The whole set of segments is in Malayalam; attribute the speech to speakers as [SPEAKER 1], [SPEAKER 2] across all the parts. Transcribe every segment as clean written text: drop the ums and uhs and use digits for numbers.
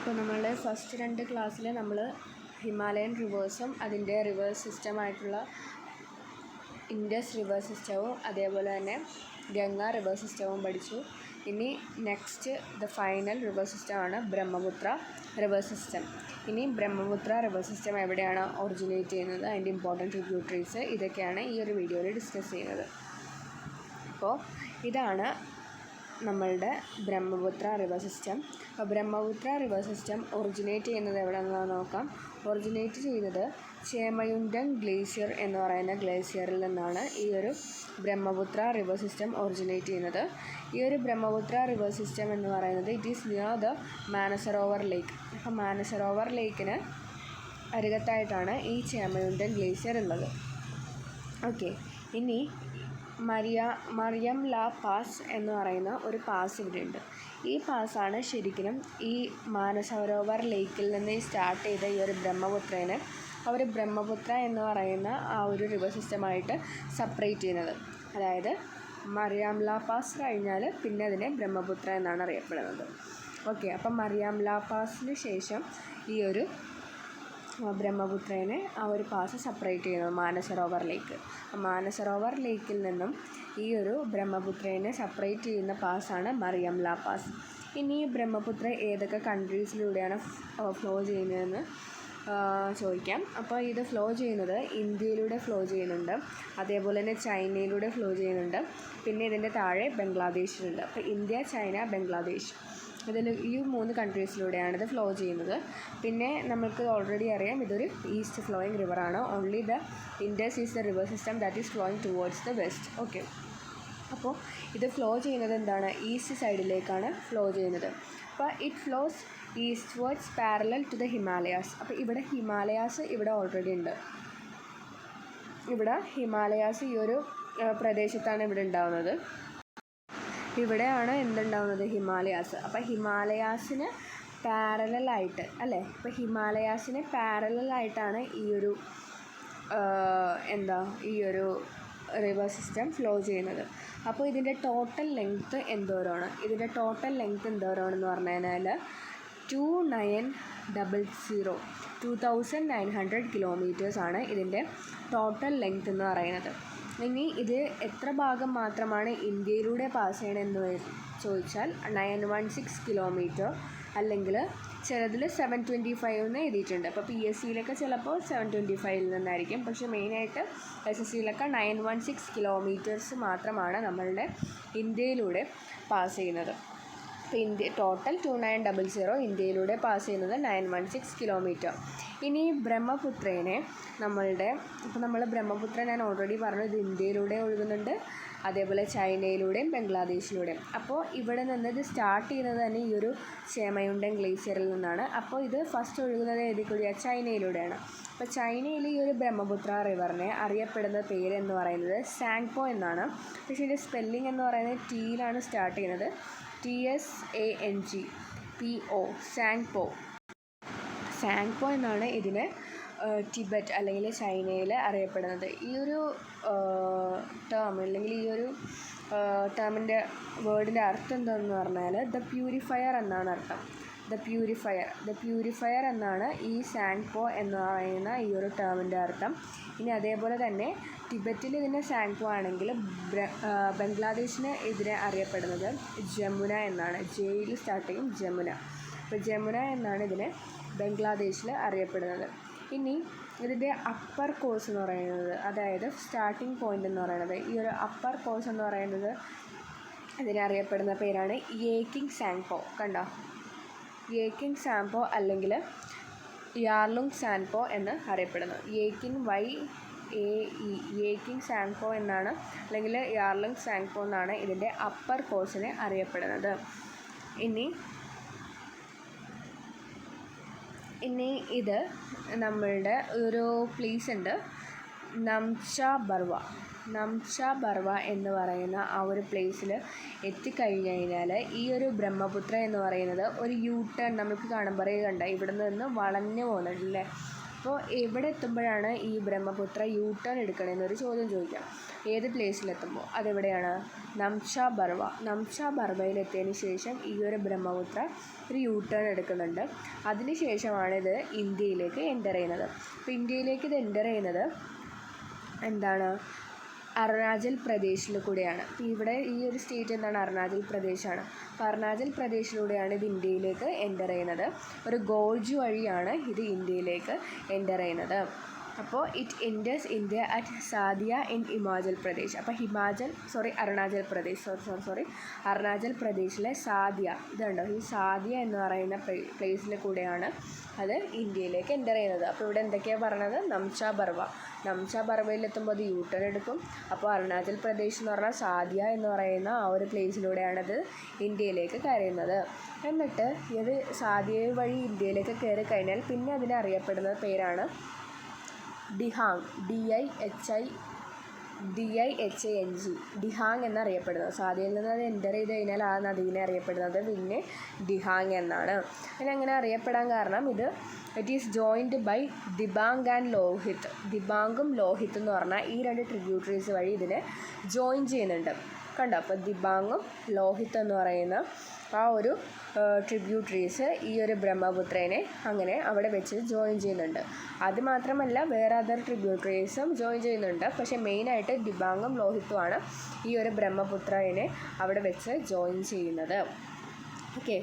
[SPEAKER 1] അപ്പോൾ നമ്മൾ ഫസ്റ്റ് 2 ക്ലാസ്സിൽ നമ്മൾ ഹിമാലയൻ റിവേഴ്സും അതിൻ്റെ റിവേഴ്സ് സിസ്റ്റമായിട്ടുള്ള ഇൻഡസ് റിവർ സിസ്റ്റവും അതേപോലെ തന്നെ ഗംഗ റിവർ സിസ്റ്റവും പഠിച്ചു. ഇനി നെക്സ്റ്റ് ഫൈനൽ റിവർ സിസ്റ്റമാണ് ബ്രഹ്മപുത്ര റിവർ സിസ്റ്റം. ഇനി ബ്രഹ്മപുത്ര റിവർ സിസ്റ്റം എവിടെയാണ് ഒറിജിനേറ്റ് ചെയ്യുന്നത്, അതിൻ്റെ ഇമ്പോർട്ടൻറ്റ് ട്രിബ്യൂട്ടറീസ്, ഇതൊക്കെയാണ് ഈ ഒരു വീഡിയോയിൽ ഡിസ്കസ് ചെയ്യുന്നത്. അപ്പോൾ ഇതാണ് നമ്മളുടെ ബ്രഹ്മപുത്ര റിവർ സിസ്റ്റം. അപ്പോൾ ബ്രഹ്മപുത്ര റിവർ സിസ്റ്റം ഒറിജിനേറ്റ് ചെയ്യുന്നത് എവിടെയാണെന്ന് നോക്കാം. ഒറിജിനേറ്റ് ചെയ്യുന്നത് ചേമയുണ്ടൻ ഗ്ലേഷ്യർ എന്ന് പറയുന്ന ഗ്ലേഷ്യറിൽ നിന്നാണ് ഈ ഒരു ബ്രഹ്മപുത്ര റിവർ സിസ്റ്റം ഒറിജിനേറ്റ് ചെയ്യുന്നത്. ഈ ഒരു ബ്രഹ്മപുത്ര റിവർ സിസ്റ്റം എന്ന് പറയുന്നത് it is near the Manasarovar lake. അപ്പോൾ മാനസരോവർ ലേക്കിന് അരികത്തായിട്ടാണ് ഈ ചേമയുണ്ടൻ ഗ്ലേഷ്യർ ഉള്ളത്. ഓക്കെ, ഇനി മറിയം ലാ പാസ് എന്ന് പറയുന്ന ഒരു പാസ് ഇവിടെയുണ്ട്. ഈ പാസ്സാണ് ശരിക്കും ഈ മാനസരോവർ ലേക്കിൽ നിന്ന് സ്റ്റാർട്ട് ചെയ്ത ഈ ഒരു ബ്രഹ്മപുത്രനെ അവർ ബ്രഹ്മപുത്ര എന്ന് പറയുന്ന ആ ഒരു റിവർ സിസ്റ്റമായിട്ട് സെപ്പറേറ്റ് ചെയ്യുന്നത്. അതായത് മറിയം ലാ പാസ് കഴിഞ്ഞാൽ പിന്നെ അതിനെ ബ്രഹ്മപുത്ര എന്നാണ് അറിയപ്പെടുന്നത്. ഓക്കെ, അപ്പം മറിയം ലാ പാസിന് ശേഷം ഈ ഒരു ബ്രഹ്മപുത്രനെ ആ ഒരു പാസ് സെപ്പറേറ്റ് ചെയ്യുന്നത് മാനസരോവർ ലേക്ക്. മാനസരോവർ ലേക്കിൽ നിന്നും ഈ ഒരു ബ്രഹ്മപുത്രനെ സെപ്പറേറ്റ് ചെയ്യുന്ന പാസ്സാണ് മറിയം ലാ പാസ്. ഇനി ബ്രഹ്മപുത്ര ഏതൊക്കെ കൺട്രീസിലൂടെയാണ് ഫ്ലോ ചെയ്യുന്നതെന്ന് ചോദിക്കാം. അപ്പോൾ ഇത് ഫ്ലോ ചെയ്യുന്നത് ഇന്ത്യയിലൂടെ ഫ്ലോ ചെയ്യുന്നുണ്ട്, അതേപോലെ തന്നെ ചൈനയിലൂടെ ഫ്ലോ ചെയ്യുന്നുണ്ട്, പിന്നെ ഇതിൻ്റെ താഴെ ബംഗ്ലാദേശിലുണ്ട്. അപ്പോൾ ഇന്ത്യ, ചൈന, ബംഗ്ലാദേശ്, ഈ 3 കൺട്രീസിലൂടെയാണ് ഇത് ഫ്ലോ ചെയ്യുന്നത്. പിന്നെ നമുക്ക് ഓൾറെഡി അറിയാം ഇതൊരു ഈസ്റ്റ് ഫ്ലോയിങ് റിവറാണ്. Only the Indus is the river system that is flowing towards the west. Okay, അപ്പോൾ ഇത് ഫ്ലോ ചെയ്യുന്നത് എന്താണ്, ഈസ്റ്റ് സൈഡിലേക്കാണ് ഫ്ലോ ചെയ്യുന്നത്. അപ്പോൾ it flows eastwards parallel to the Himalayas. അപ്പോൾ ഇവിടെ ഹിമാലയാസ് ഇവിടെ ഓൾറെഡി ഉണ്ട്. ഇവിടെ ഹിമാലയാസ് ഈ ഒരു പ്രദേശത്താണ് ഇവിടെ ഉണ്ടാകുന്നത്. ഇവിടെയാണ് എന്തുണ്ടാകുന്നത്, ഹിമാലയാസ്. അപ്പോൾ ഹിമാലയാസിന് പാരലലായിട്ട് അല്ലേ, ഇപ്പോൾ ഹിമാലയാസിന് പാരലലായിട്ടാണ് ഈ ഒരു ഈ ഒരു റിവർ സിസ്റ്റം ഫ്ലോ ചെയ്യുന്നത്. അപ്പോൾ ഇതിൻ്റെ ടോട്ടൽ ലെങ്ത്ത് എന്തോരമാണ്, ഇതിൻ്റെ ടോട്ടൽ ലെങ്ത്ത് എന്തോരമാണെന്ന് പറഞ്ഞു കഴിഞ്ഞാൽ 2900 കിലോമീറ്റേഴ്സാണ് ഇതിൻ്റെ ടോട്ടൽ ലെങ്ത്ത് എന്ന് പറയുന്നത്. ഇനി ഇത് എത്ര ഭാഗം മാത്രമാണ് ഇന്ത്യയിലൂടെ പാസ് ചെയ്യണമെന്ന് ചോദിച്ചാൽ 916 കിലോമീറ്റർ, അല്ലെങ്കിൽ ചിലതിൽ 725 എന്ന് എഴുതിയിട്ടുണ്ട്. അപ്പോൾ PSCയിലൊക്കെ ചിലപ്പോൾ 725 നിന്നായിരിക്കും, പക്ഷേ മെയിനായിട്ട് SSCയിലൊക്കെ 916 കിലോമീറ്റേഴ്സ് മാത്രമാണ് നമ്മളുടെ ഇന്ത്യയിലൂടെ പാസ് ചെയ്യുന്നത്. അപ്പോൾ ടോട്ടൽ 2900, ഇന്ത്യയിലൂടെ പാസ് ചെയ്യുന്നത് 916 കിലോമീറ്റർ. ഇനി ബ്രഹ്മപുത്രനെ നമ്മൾ ബ്രഹ്മപുത്ര ഞാൻ ഓൾറെഡി പറഞ്ഞു, ഇത് ഇന്ത്യയിലൂടെ ഒഴുകുന്നുണ്ട്, അതേപോലെ ചൈനയിലൂടെയും ബംഗ്ലാദേശിലൂടെയും. അപ്പോൾ ഇവിടെ നിന്ന് ഇത് സ്റ്റാർട്ട് ചെയ്യുന്നത് തന്നെ ഈ ഒരു ചേമയുണ്ടൻ ഗ്ലേഷ്യറിൽ നിന്നാണ്. അപ്പോൾ ഇത് ഫസ്റ്റ് ഒഴുകുന്നത് ഏതിൽ കൂടിയാണ്, ചൈനയിലൂടെയാണ്. അപ്പോൾ ചൈനയിൽ ഈ ഒരു ബ്രഹ്മപുത്ര റിവറിനെ അറിയപ്പെടുന്ന പേര് എന്ന് പറയുന്നത് സാങ്പോ എന്നാണ്. പക്ഷേ ഇതിൻ്റെ സ്പെല്ലിംഗ് എന്ന് പറയുന്നത് ടിയിലാണ് സ്റ്റാർട്ട് ചെയ്യുന്നത്, TSANGPO, സാങ്പോ എന്നാണ് ഇതിനെ ടിബറ്റ് അല്ലെങ്കിൽ ചൈനയിൽ അറിയപ്പെടുന്നത്. ഈ ഒരു ടേം അല്ലെങ്കിൽ ഈ ഒരു ടേമിൻ്റെ വേർഡിൻ്റെ അർത്ഥം എന്താണെന്ന് പറഞ്ഞാൽ ദ പ്യൂരിഫയർ എന്നാണ് അർത്ഥം. ദ പ്യൂരിഫയർ എന്നാണ് ഈ സാങ്പോ എന്ന് പറയുന്ന ഈ ഒരു ടേമിൻ്റെ അർത്ഥം. ഇനി അതേപോലെ തന്നെ ടിബറ്റിൽ ഇതിനെ സാങ്പോ ആണെങ്കിൽ ബംഗ്ലാദേശിന് ഇതിനെ അറിയപ്പെടുന്നത് ജമുന എന്നാണ്. ജയിൽ സ്റ്റാർട്ട് ചെയ്യും ജമുന. അപ്പോൾ ജമുന എന്നാണ് ഇതിനെ ബംഗ്ലാദേശിൽ അറിയപ്പെടുന്നത്. ഇനി ഇതിൻ്റെ അപ്പർ കോഴ്സ് എന്ന് പറയുന്നത്, അതായത് സ്റ്റാർട്ടിംഗ് പോയിൻ്റ് എന്ന് പറയുന്നത്, ഈ ഒരു അപ്പർ കോഴ്സ് എന്ന് പറയുന്നത് ഇതിനറിയപ്പെടുന്ന പേരാണ് യേക്കിംഗ് സാങ്പോ. കണ്ടോ, യേക്കിംഗ് സാങ്പോ അല്ലെങ്കിൽ യാർലുങ് സാങ്പോ എന്ന് അറിയപ്പെടുന്നു. യേക്കിംഗ് സാങ്പോ എന്നാണ്, അല്ലെങ്കിൽ യാർലുങ് സാങ്പോ എന്നാണ് ഇതിൻ്റെ അപ്പർ കോഴ്സിനെ അറിയപ്പെടുന്നത്. ഇനി ഇത് നമ്മളുടെ ഒരു പ്ലേസ് ഉണ്ട്, നംച ബർവ എന്ന് പറയുന്ന ആ ഒരു പ്ലേസിൽ എത്തിക്കഴിഞ്ഞ് കഴിഞ്ഞാൽ ഈ ഒരു ബ്രഹ്മപുത്ര എന്ന് പറയുന്നത് ഒരു യൂ ടേൺ നമുക്ക് കാണുമ്പോൾ കണ്ട ഇവിടെ നിന്ന് വളഞ്ഞു പോകുന്നുണ്ടല്ലേ. അപ്പോൾ ഇവിടെ എത്തുമ്പോഴാണ് ഈ ബ്രഹ്മപുത്ര യൂ ടേൺ എടുക്കണമെന്നൊരു ചോദ്യം ചോദിക്കാം. ഏത് പ്ലേസിലെത്തുമ്പോൾ? അതെവിടെയാണ്? നംചാ ബർവ. നംചാ ബർവയിലെത്തിയതിന് ശേഷം ഈ ഒരു ബ്രഹ്മപുത്ര ഒരു യൂ ടേൺ എടുക്കുന്നുണ്ട്. അതിനുശേഷമാണ് ഇത് ഇന്ത്യയിലേക്ക് എൻ്റർ ചെയ്യുന്നത്. അപ്പോൾ ഇന്ത്യയിലേക്ക് ഇത് എൻ്റർ ചെയ്യുന്നത് എന്താണ്? അരുണാചൽ പ്രദേശിൽ കൂടെയാണ്. അപ്പോൾ ഇവിടെ ഈ ഒരു സ്റ്റേറ്റ് എന്താണ്? അരുണാചൽ പ്രദേശാണ്. അപ്പോൾ അരുണാചൽ പ്രദേശിലൂടെയാണ് ഇത് ഇന്ത്യയിലേക്ക് എൻ്റർ ചെയ്യുന്നത്. ഒരു ഗോർജ് വഴിയാണ് ഇത് ഇന്ത്യയിലേക്ക് എൻ്റർ ചെയ്യുന്നത്. അപ്പോൾ it enters India at Sadiya in Himachal Pradesh. അപ്പോൾ അരുണാചൽ പ്രദേശ് അരുണാചൽ പ്രദേശിലെ സാദിയ, ഇതുണ്ടോ ഈ സാദിയ എന്ന് പറയുന്ന പ്ലേസിൽ കൂടെയാണ് അത് ഇന്ത്യയിലേക്ക് എൻ്റർ ചെയ്യുന്നത്. അപ്പോൾ ഇവിടെ എന്തൊക്കെയാണ് പറഞ്ഞത്? നംചാ ബർവയിലെത്തുമ്പോൾ അത് യൂ ടേൺ എടുക്കും. അപ്പോൾ അരുണാചൽ പ്രദേശ് എന്ന് പറഞ്ഞാൽ സാദിയ എന്ന് പറയുന്ന ആ ഒരു പ്ലേസിലൂടെയാണത് ഇന്ത്യയിലേക്ക് കയറുന്നത്. എന്നിട്ട് ഇത് സാദിയ വഴി ഇന്ത്യയിലേക്ക് കയറി കഴിഞ്ഞാൽ പിന്നെ അതിനെ അറിയപ്പെടുന്ന പേരാണ് ഡിഹാങ്. DIHANG ഡിഹാങ് എന്നറിയപ്പെടുന്നത്. സാദിയയിൽ നിന്ന് അത് എൻ്റർ ചെയ്ത് കഴിഞ്ഞാൽ ആ നദീനെ അറിയപ്പെടുന്നത് പിന്നെ ഡിഹാങ് എന്നാണ്. അതിനങ്ങനെ അറിയപ്പെടാൻ കാരണം it is joined by Dibang and Lohit. ദിബാങ്ങും ലോഹിത് എന്ന് പറഞ്ഞാൽ ഈ രണ്ട് ട്രിബ്യൂട്ടറീസ് വഴി ഇതിനെ ജോയിൻ ചെയ്യുന്നുണ്ട്. കണ്ടോ? അപ്പോൾ ദിബാങ്ങും ലോഹിത് എന്ന് പറയുന്ന ആ ഒരു ട്രിബ്യൂട്ടറീസ് ഈ ഒരു ബ്രഹ്മപുത്രനെ അങ്ങനെ അവിടെ വെച്ച് ജോയിൻ ചെയ്യുന്നുണ്ട്. അതുമാത്രമല്ല വേറെ അതർ ട്രിബ്യൂട്ടറീസും ജോയിൻ ചെയ്യുന്നുണ്ട്. പക്ഷേ മെയിനായിട്ട് ദിബാങ്ങും ലോഹിത്തുമാണ് ഈ ഒരു ബ്രഹ്മപുത്രനെ അവിടെ വെച്ച് ജോയിൻ ചെയ്യുന്നത്. ഓക്കെ.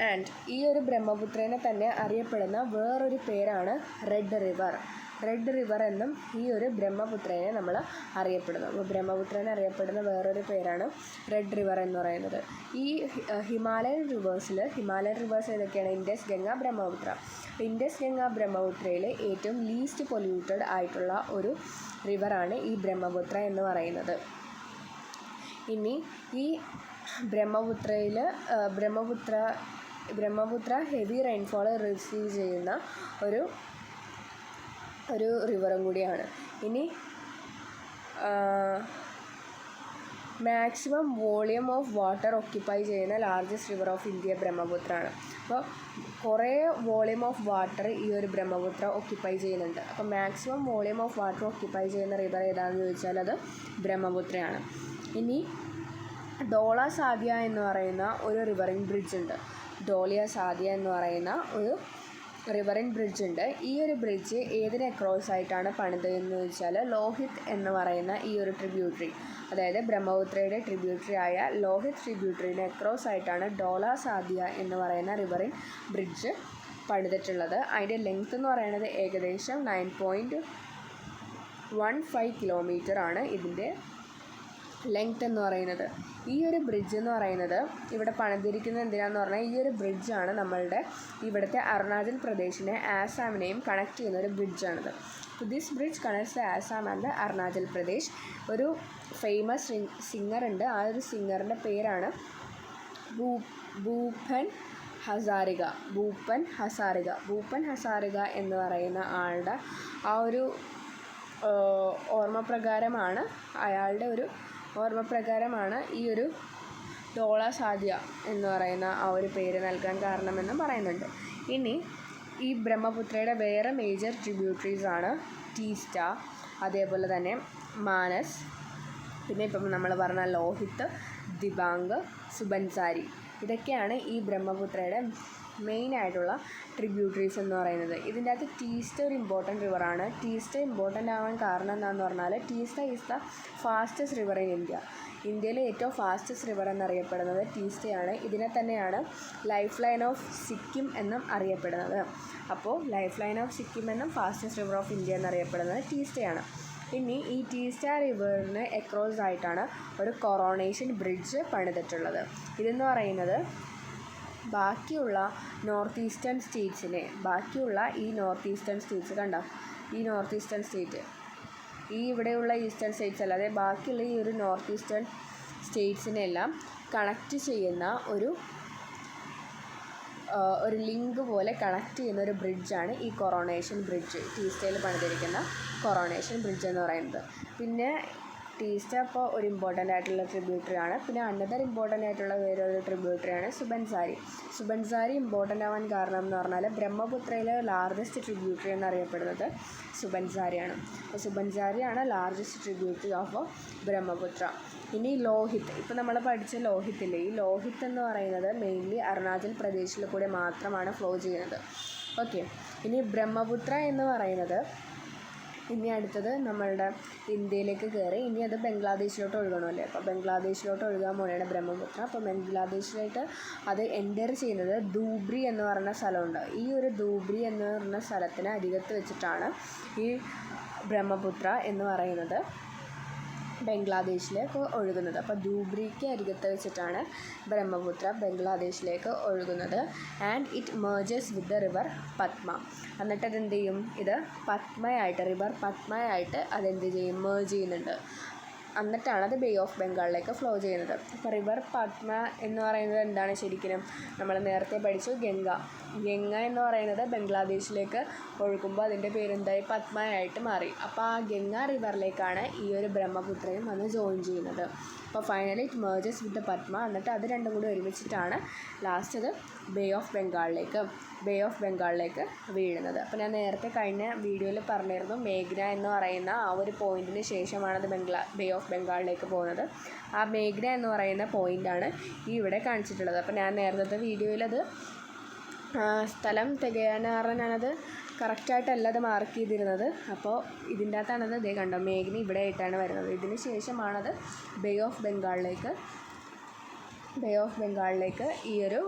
[SPEAKER 1] ആൻഡ് ഈ ഒരു ബ്രഹ്മപുത്രനെ തന്നെ അറിയപ്പെടുന്ന വേറൊരു പേരാണ് റെഡ് റിവർ എന്നും ഈ ഒരു ബ്രഹ്മപുത്രനെ നമ്മൾ അറിയപ്പെടുന്നു. അപ്പോൾ ബ്രഹ്മപുത്രനെ അറിയപ്പെടുന്ന വേറൊരു പേരാണ് റെഡ് റിവർ എന്ന് പറയുന്നത്. ഈ ഹിമാലയൻ റിവേഴ്സ് ഏതൊക്കെയാണ്? ഇൻഡസ്, ഗംഗ, ബ്രഹ്മപുത്ര. ഇൻഡസ്, ഗംഗ, ബ്രഹ്മപുത്രയിൽ ഏറ്റവും ലീസ്റ്റ് പൊല്യൂട്ടഡ് ആയിട്ടുള്ള ഒരു റിവറാണ് ഈ ബ്രഹ്മപുത്ര എന്ന് പറയുന്നത്. ഇനി ഈ ബ്രഹ്മപുത്ര ഹെവി റെയിൻഫോൾ റിസീവ് ചെയ്യുന്ന ഒരു റിവറും കൂടിയാണ്. ഇനി maximum volume of water occupy ചെയ്യുന്ന ലാർജസ്റ്റ് റിവർ ഓഫ് ഇന്ത്യ ബ്രഹ്മപുത്രയാണ്. അപ്പോൾ കുറേ വോളിയം ഓഫ് വാട്ടർ ഈ ഒരു ബ്രഹ്മപുത്ര ഓക്യുപ്പൈ ചെയ്യുന്നുണ്ട്. അപ്പോൾ maximum volume of water occupy ചെയ്യുന്ന റിവർ ഏതാണെന്ന് ചോദിച്ചാൽ അത് ബ്രഹ്മപുത്രയാണ്. ഇനി ഡോള സാദിയ എന്ന് പറയുന്ന ഒരു റിവറിംഗ് ബ്രിഡ്ജ് ഉണ്ട്. ഈ ഒരു ബ്രിഡ്ജ് ഏതിനെ അക്രോസ് ആയിട്ടാണ് പണിതതെന്ന് ചോദിച്ചാൽ ലോഹിത് എന്ന് പറയുന്ന ഈ ഒരു ട്രിബ്യൂട്ടറി, അതായത് ബ്രഹ്മപുത്രയുടെ ട്രിബ്യൂട്ടറി ആയ ലോഹിത് ട്രിബ്യൂട്ടറിനെ അക്രോസ് ആയിട്ടാണ് ഡോള സാദിയ എന്ന് പറയുന്ന റിവറിംഗ് ബ്രിഡ്ജ് പണിതിട്ടുള്ളത്. അതിൻ്റെ ലെങ്ത് എന്ന് പറയുന്നത് ഏകദേശം 9.15 കിലോമീറ്റർ ആണ് ഇതിൻ്റെ ലെങ്ത് എന്ന് പറയുന്നത്. ഈ ഒരു ബ്രിഡ്ജ് എന്ന് പറയുന്നത് ഇവിടെ പണിതിരിക്കുന്നത് എന്തിനാന്ന് പറഞ്ഞാൽ ഈ ഒരു ബ്രിഡ്ജാണ് നമ്മളുടെ ഇവിടുത്തെ അരുണാചൽ പ്രദേശിനെ ആസാമിനെയും കണക്ട് ചെയ്യുന്ന ഒരു ബ്രിഡ്ജാണിത്. This bridge connects the Assam and the Arunachal Pradesh. ഒരു ഫേമസ് സിംഗർ ഉണ്ട്. ആ ഒരു സിംഗറിൻ്റെ പേരാണ് ഭൂപൻ ഹസാരിക എന്ന് പറയുന്ന ആളുടെ ആ ഒരു ഓർമ്മപ്രകാരമാണ് ഈ ഒരു ഡോള സാദിയ എന്ന് പറയുന്ന ആ ഒരു പേര് നൽകാൻ കാരണമെന്ന് പറയുന്നുണ്ട്. ഇനി ഈ ബ്രഹ്മപുത്രയുടെ വേറെ മേജർ ട്രിബ്യൂട്ടറീസ് ആണ് ടീസ്റ്റ, അതേപോലെ തന്നെ മാനസ്, പിന്നെ ഇപ്പം നമ്മൾ പറഞ്ഞ ലോഹിത്, ദിബാങ്, സുബൻസാരി. ഇതൊക്കെയാണ് ഈ ബ്രഹ്മപുത്രയുടെ മെയിനായിട്ടുള്ള ട്രിബ്യൂട്ടറീസ് എന്ന് പറയുന്നത്. ഇതിൻ്റെ അകത്ത് ടീസ്റ്റ ഒരു ഇമ്പോർട്ടൻറ്റ് റിവറാണ്. ടീസ്റ്റ ഇമ്പോർട്ടൻ്റ് ആവാൻ കാരണം എന്താണെന്ന് പറഞ്ഞാൽ Teesta is the fastest river in India. ഇന്ത്യയിലെ ഏറ്റവും ഫാസ്റ്റസ്റ്റ് റിവർ എന്നറിയപ്പെടുന്നത് ടീസ്റ്റയാണ്. ഇതിനെ തന്നെയാണ് ലൈഫ് ലൈൻ ഓഫ് സിക്കിം എന്നും അറിയപ്പെടുന്നത്. അപ്പോൾ ലൈഫ് ലൈൻ ഓഫ് സിക്കിം എന്നും ഫാസ്റ്റസ്റ്റ് റിവർ ഓഫ് ഇന്ത്യ എന്നറിയപ്പെടുന്നത് ടീസ്റ്റയാണ്. ഇനി ഈ ടീസ്റ്റ റിവറിന് അക്രോസ് ആയിട്ടാണ് ഒരു കൊറോണേഷൻ ബ്രിഡ്ജ് പണിതിട്ടുള്ളത്. ഇതെന്ന് പറയുന്നത് ബാക്കിയുള്ള നോർത്ത് ഈസ്റ്റേൺ സ്റ്റേറ്റ്സ് കണ്ടോ, ഈ നോർത്ത് ഈസ്റ്റേൺ സ്റ്റേറ്റ്, ഈ ഇവിടെയുള്ള ഈസ്റ്റേൺ സ്റ്റേറ്റ്സ് അല്ലാതെ ബാക്കിയുള്ള ഈ ഒരു നോർത്ത് ഈസ്റ്റേൺ സ്റ്റേറ്റ്സിനെല്ലാം കണക്റ്റ് ചെയ്യുന്ന ഒരു ലിങ്ക് പോലെ കണക്ട് ചെയ്യുന്ന ഒരു ബ്രിഡ്ജാണ് ഈ കൊറോണേഷൻ ബ്രിഡ്ജ്. ടീസ്റ്റയിൽ പണിതിരിക്കുന്ന കൊറോണേഷൻ ബ്രിഡ്ജ് എന്ന് പറയുന്നത്. പിന്നെ ടീസ്റ്റ അപ്പോൾ ഒരു ഇമ്പോർട്ടൻ്റ് ആയിട്ടുള്ള ട്രിബ്യൂട്ടറി ആണ്. പിന്നെ അനദർ ഇമ്പോർട്ടൻ്റ് ആയിട്ടുള്ള വേറൊരു ട്രിബ്യൂട്ടറി ആണ് സുബൻസാരി. സുബൻസാരി ഇമ്പോർട്ടൻ്റ് ആവാൻ കാരണം എന്ന് പറഞ്ഞാൽ ബ്രഹ്മപുത്രയിലെ ലാർജസ്റ്റ് ട്രിബ്യൂട്ടറി എന്നറിയപ്പെടുന്നത് സുബൻസാരിയാണ്. അപ്പോൾ സുബൻസാരിയാണ് ലാർജസ്റ്റ് ട്രിബ്യൂട്ടറി ഓഫ് ബ്രഹ്മപുത്ര. ഇനി ലോഹിത്, ഇപ്പോൾ നമ്മൾ പഠിച്ച ലോഹിത്തില്ലേ, ഈ ലോഹിത് എന്ന് പറയുന്നത് മെയിൻലി അരുണാചൽ പ്രദേശിൽ കൂടെ മാത്രമാണ് ഫ്ലോ ചെയ്യുന്നത്. ഓക്കെ, ഇനി ബ്രഹ്മപുത്ര എന്ന് പറയുന്നത് ഇനി അടുത്തത് നമ്മളുടെ ഇന്ത്യയിലേക്ക് കയറി ഇനി അത് ബംഗ്ലാദേശിലോട്ട് ഒഴുകണമല്ലേ. അപ്പോൾ ബംഗ്ലാദേശിലോട്ട് ഒഴുകാൻ പോലെയാണ് ബ്രഹ്മപുത്ര. അപ്പോൾ ബംഗ്ലാദേശിലായിട്ട് അത് എൻ്റർ ചെയ്യുന്നത് ധൂബ്രി എന്ന് പറയുന്ന സ്ഥലമുണ്ട്. ഈ ഒരു ധൂബ്രി എന്ന് പറയുന്ന സ്ഥലത്തിന് അരികത്ത് വെച്ചിട്ടാണ് ഈ ബ്രഹ്മപുത്ര എന്ന് പറയുന്നത് ബംഗ്ലാദേശിലേക്ക് ഒഴുകുന്നത്. അപ്പോൾ ധൂബ്രിക്ക് അരികത്ത് വെച്ചിട്ടാണ് ബ്രഹ്മപുത്ര ബംഗ്ലാദേശിലേക്ക് ഒഴുകുന്നത്. And it merges with the river Padma. എന്നിട്ട് അതെന്ത് ചെയ്യും, ഇത് പത്മയായിട്ട് റിവർ പത്മയായിട്ട് അതെന്ത് ചെയ്യും, മേർജ് ചെയ്യുന്നുണ്ട്. എന്നിട്ടാണ് അത് ബേ ഓഫ് ബംഗാളിലേക്ക് ഫ്ലോ ചെയ്യുന്നത്. അപ്പോൾ റിവർ പത്മ എന്ന് പറയുന്നത് എന്താണ് ശരിക്കും, നമ്മൾ നേരത്തെ പഠിച്ചു ഗംഗ. ഗംഗ എന്ന് പറയുന്നത് ബംഗ്ലാദേശിലേക്ക് ഒഴുകുമ്പോൾ അതിൻ്റെ പേരെന്തായി, പത്മയായിട്ട് മാറി. അപ്പോൾ ആ ഗംഗ റിവറിലേക്കാണ് ഈ ഒരു ബ്രഹ്മപുത്രയും വന്ന് ജോയിൻ ചെയ്യുന്നത്. അപ്പോൾ finally it merges with the Padma. എന്നിട്ട് അത് രണ്ടും കൂടി ഒരുമിച്ചിട്ടാണ് ലാസ്റ്റ് അത് ബേ ഓഫ് ബംഗാളിലേക്ക് വീഴുന്നത്. അപ്പോൾ ഞാൻ നേരത്തെ കഴിഞ്ഞ വീഡിയോയിൽ പറഞ്ഞിരുന്നു മേഘ്ന എന്ന് പറയുന്ന ആ ഒരു പോയിന്റിന് ശേഷമാണ് അത് ബേ ഓഫ് ബംഗാളിലേക്ക് പോകുന്നത്. ആ മേഘ്ന എന്ന് പറയുന്ന പോയിൻ്റാണ് ഈ ഇവിടെ കാണിച്ചിട്ടുള്ളത്. അപ്പോൾ ഞാൻ നേരത്തെ വീഡിയോയിൽ അത് സ്ഥലം തികയാനാറ് ഞാനത് കറക്റ്റായിട്ടല്ല അത് മാർക്ക് ചെയ്തിരുന്നത്. അപ്പോൾ ഇതിൻ്റെ അകത്താണത് ഇതേ കണ്ടോ, മേഘ്ന ഇവിടെ ആയിട്ടാണ് വരുന്നത്. ഇതിന് ശേഷമാണത് ബേ ഓഫ് ബംഗാളിലേക്ക് ഈ ഒരു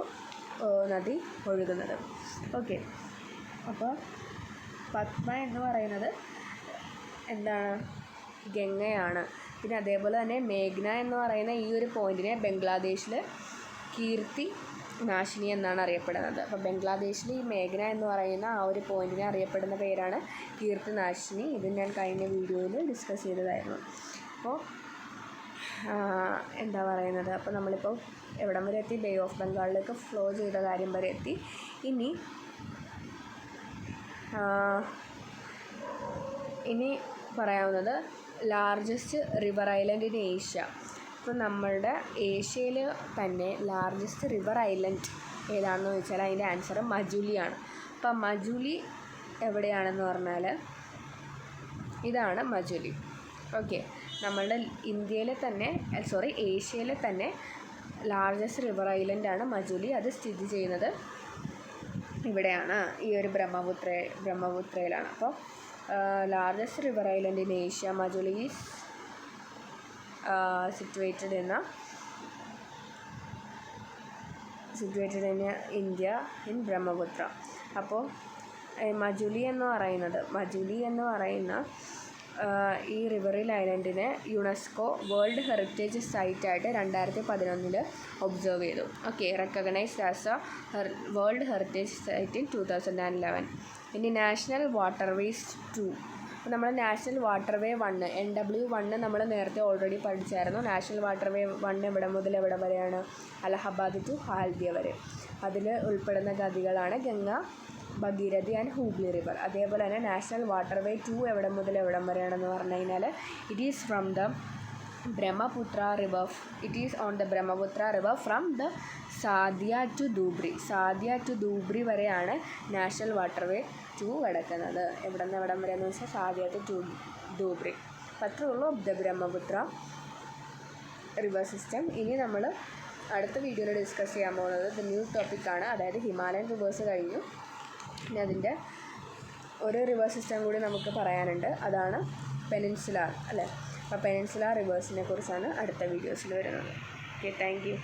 [SPEAKER 1] നദി ഒഴുകുന്നത്. ഓക്കെ, അപ്പോൾ പത്മ എന്ന് പറയുന്നത് എന്താണ്, ഗംഗയാണ്. പിന്നെ അതേപോലെ തന്നെ മേഘ്ന എന്ന് പറയുന്ന ഈ ഒരു പോയിൻറ്റിനെ ബംഗ്ലാദേശിൽ കീർത്തി നാശിനി എന്നാണ് അറിയപ്പെടുന്നത്. അപ്പോൾ ബംഗ്ലാദേശിൽ ഈ മേഘ്ന എന്ന് പറയുന്ന ആ ഒരു പോയിൻറ്റിനെ അറിയപ്പെടുന്ന പേരാണ് കീർത്തി നാശിനി. ഇത് ഞാൻ കഴിഞ്ഞ വീഡിയോയിൽ ഡിസ്കസ് ചെയ്തതായിരുന്നു. അപ്പോൾ എന്താ പറയുന്നത്, അപ്പോൾ നമ്മളിപ്പോൾ എവിടം വരെ എത്തി, ബേ ഓഫ് ബംഗാളിലേക്ക് ഫ്ലോ ചെയ്ത കാര്യം വരെ എത്തി. ഇനി പറയാവുന്നത് largest river island in Asia. ഇപ്പോൾ നമ്മളുടെ ഏഷ്യയിൽ തന്നെ ലാർജസ്റ്റ് റിവർ ഐലൻഡ് ഏതാണെന്ന് ചോദിച്ചാൽ അതിൻ്റെ ആൻസർ മജുലിയാണ്. അപ്പം മജുലി എവിടെയാണെന്ന് പറഞ്ഞാൽ ഇതാണ് മജുലി. ഓക്കെ, നമ്മളുടെ ഏഷ്യയിലെ തന്നെ ലാർജസ്റ്റ് റിവർ ഐലൻഡാണ് മജുലി. അത് സ്ഥിതി ചെയ്യുന്നത് ഇവിടെയാണ്, ഈ ഒരു ബ്രഹ്മപുത്രയിലാണ്. അപ്പോൾ largest river island in Asia, Majuli is situated in India in Brahmaputra. അപ്പോൾ മജുലി എന്ന് പറയുന്ന ഈ റിവറിൽ ഐലൻഡിനെ യുനെസ്കോ വേൾഡ് ഹെറിറ്റേജ് സൈറ്റായിട്ട് 2011 ഒബ്സർവ് ചെയ്തു. Okay, recognised as a world heritage site in 2011. ഇനി നാഷണൽ വാട്ടർവേസ് 2. അപ്പോൾ നമ്മൾ നാഷണൽ വാട്ടർവേ 1 NW1 നമ്മൾ നേരത്തെ ഓൾറെഡി പഠിച്ചായിരുന്നു. നാഷണൽ വാട്ടർവേ 1 എവിടെ മുതൽ എവിടെ വരെയാണ്, അലഹബാദ് ടു ഹാൽദിയ വരെ. അതിൽ ഉൾപ്പെടുന്ന നദികളാണ് ഗംഗ, ഭഗീരഥി ആൻഡ് ഹൂഗ്ലി റിവർ. അതേപോലെ തന്നെ നാഷണൽ വാട്ടർവേ 2 എവിടെ മുതൽ എവിടം വരെയാണെന്ന് പറഞ്ഞു കഴിഞ്ഞാൽ it is from the Brahmaputra river from the Sadiya to Dhubri വരെയാണ് നാഷണൽ വാട്ടർവേ 2 കിടക്കുന്നത്. എവിടെ നിന്ന് എവിടം വരെയെന്ന് വെച്ചാൽ സാദിയ ടു ധൂബ്രി. അപ്പോൾ അത്രേ ഉള്ളൂ ദ ബ്രഹ്മപുത്ര റിവർ സിസ്റ്റം. ഇനി നമ്മൾ അടുത്ത വീഡിയോയിൽ ഡിസ്കസ് ചെയ്യാൻ പോകുന്നത് ദ ന്യൂ ടോപ്പിക്കാണ്, അതായത് ഹിമാലയൻ റിവേഴ്സ് കഴിഞ്ഞു. ഇനി അതിൻ്റെ ഒരു റിവർ സിസ്റ്റം കൂടി നമുക്ക് പറയാനുണ്ട്, അതാണ് പെനിൻസുലാർ അല്ലേ. അപ്പോൾ പെനിൻസുലാർ റിവേഴ്സിനെ കുറിച്ചാണ് അടുത്ത വീഡിയോസിൽ വരുന്നത്. Okay, thank you.